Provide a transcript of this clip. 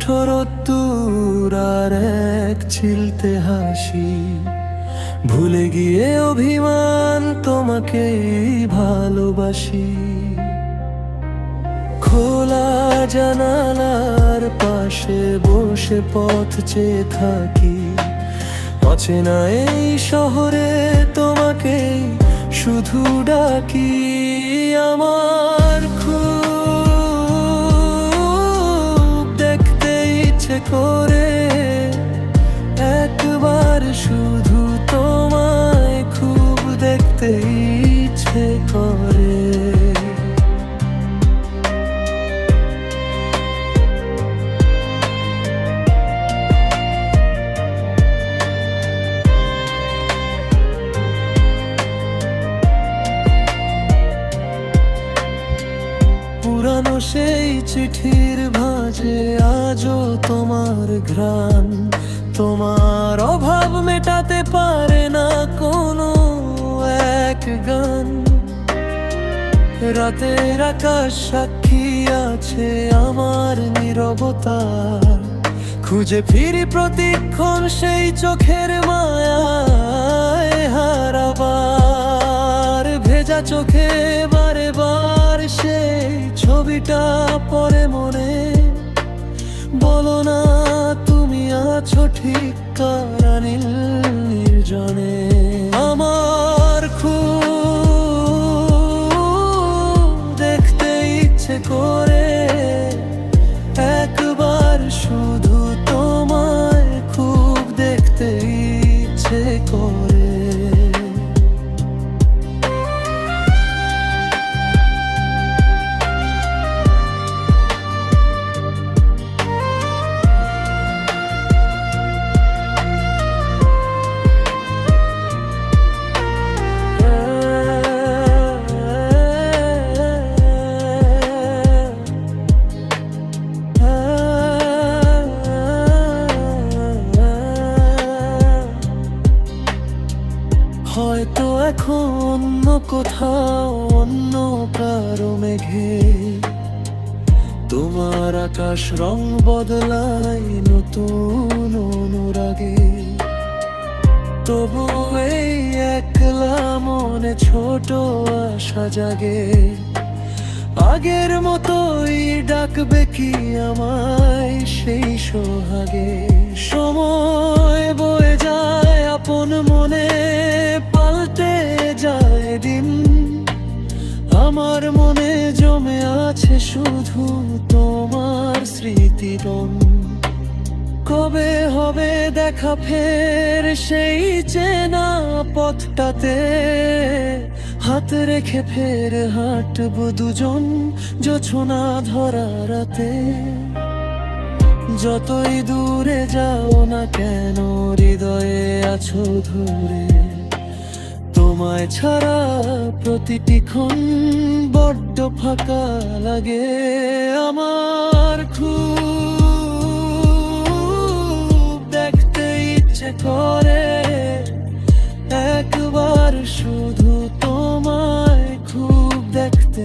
ওঠো রোদ্দুর আর এক চিলতে হাসি, ভুলে গিয়ে অভিমান তোমাকে ভালোবাসি। খোলা জানালার পাশে বসে পথ চেয়ে থাকি, অচেনা এই শহরে তোমাকে শুধু ডাকি। আমার খুব দেখতে ইচ্ছে করে, একবার শুধু তোমায় খুব দেখতে ইচ্ছে করে। পুরানো সেই চিঠির ভাঁজে আজও তোমার ঘ্রাণ, তোমার অভাব মেটাতে পারে না কোনো এক গান। রাতের আকাশ সাক্ষী আছে আমার নীরবতার, খুঁজে ফিরি প্রতিক্ষণ সেই চোখের মায়ায় হারাবার। ভেজা চোখে বারে বার সেই ছবিটা পড়ে মনে, বলো না তুমি আছো ঠিক কারা নীল নির্জনে। আমার খুব দেখতে ইচ্ছে করে, একবার শুধু তোমায় খুব দেখতে ইচ্ছে করে। হয়তো এখন অন্য কোথাও অন্য কারো মেঘে তোমার আকাশ রং বদলায় নতুন অনুরাগে। তবু এই একলা মনে ছোট আশা জাগে, আগের মতোই ডাকবে কি আমায় সেই সোহাগে। সময় বয়ে যায় আপন মনে, পাল্টে যায় দিন, আমার মনে জমে আছে শুধু তোমার স্মৃতিরং। কবে হবে দেখা ফের সেই চেনা পথটাতে, হাত রেখে ফের হাঁটবো দুজন জোছনা ধরা রাতে। যতই দূরে যাও না কেন হৃদয়ে আছো ধরে, তোমায় ছাড়া প্রতিটি ক্ষণ বড্ড ফাঁকা লাগে। আমার খুব দেখতে ইচ্ছে করে, একবার শুধু তোমায় খুব দেখতে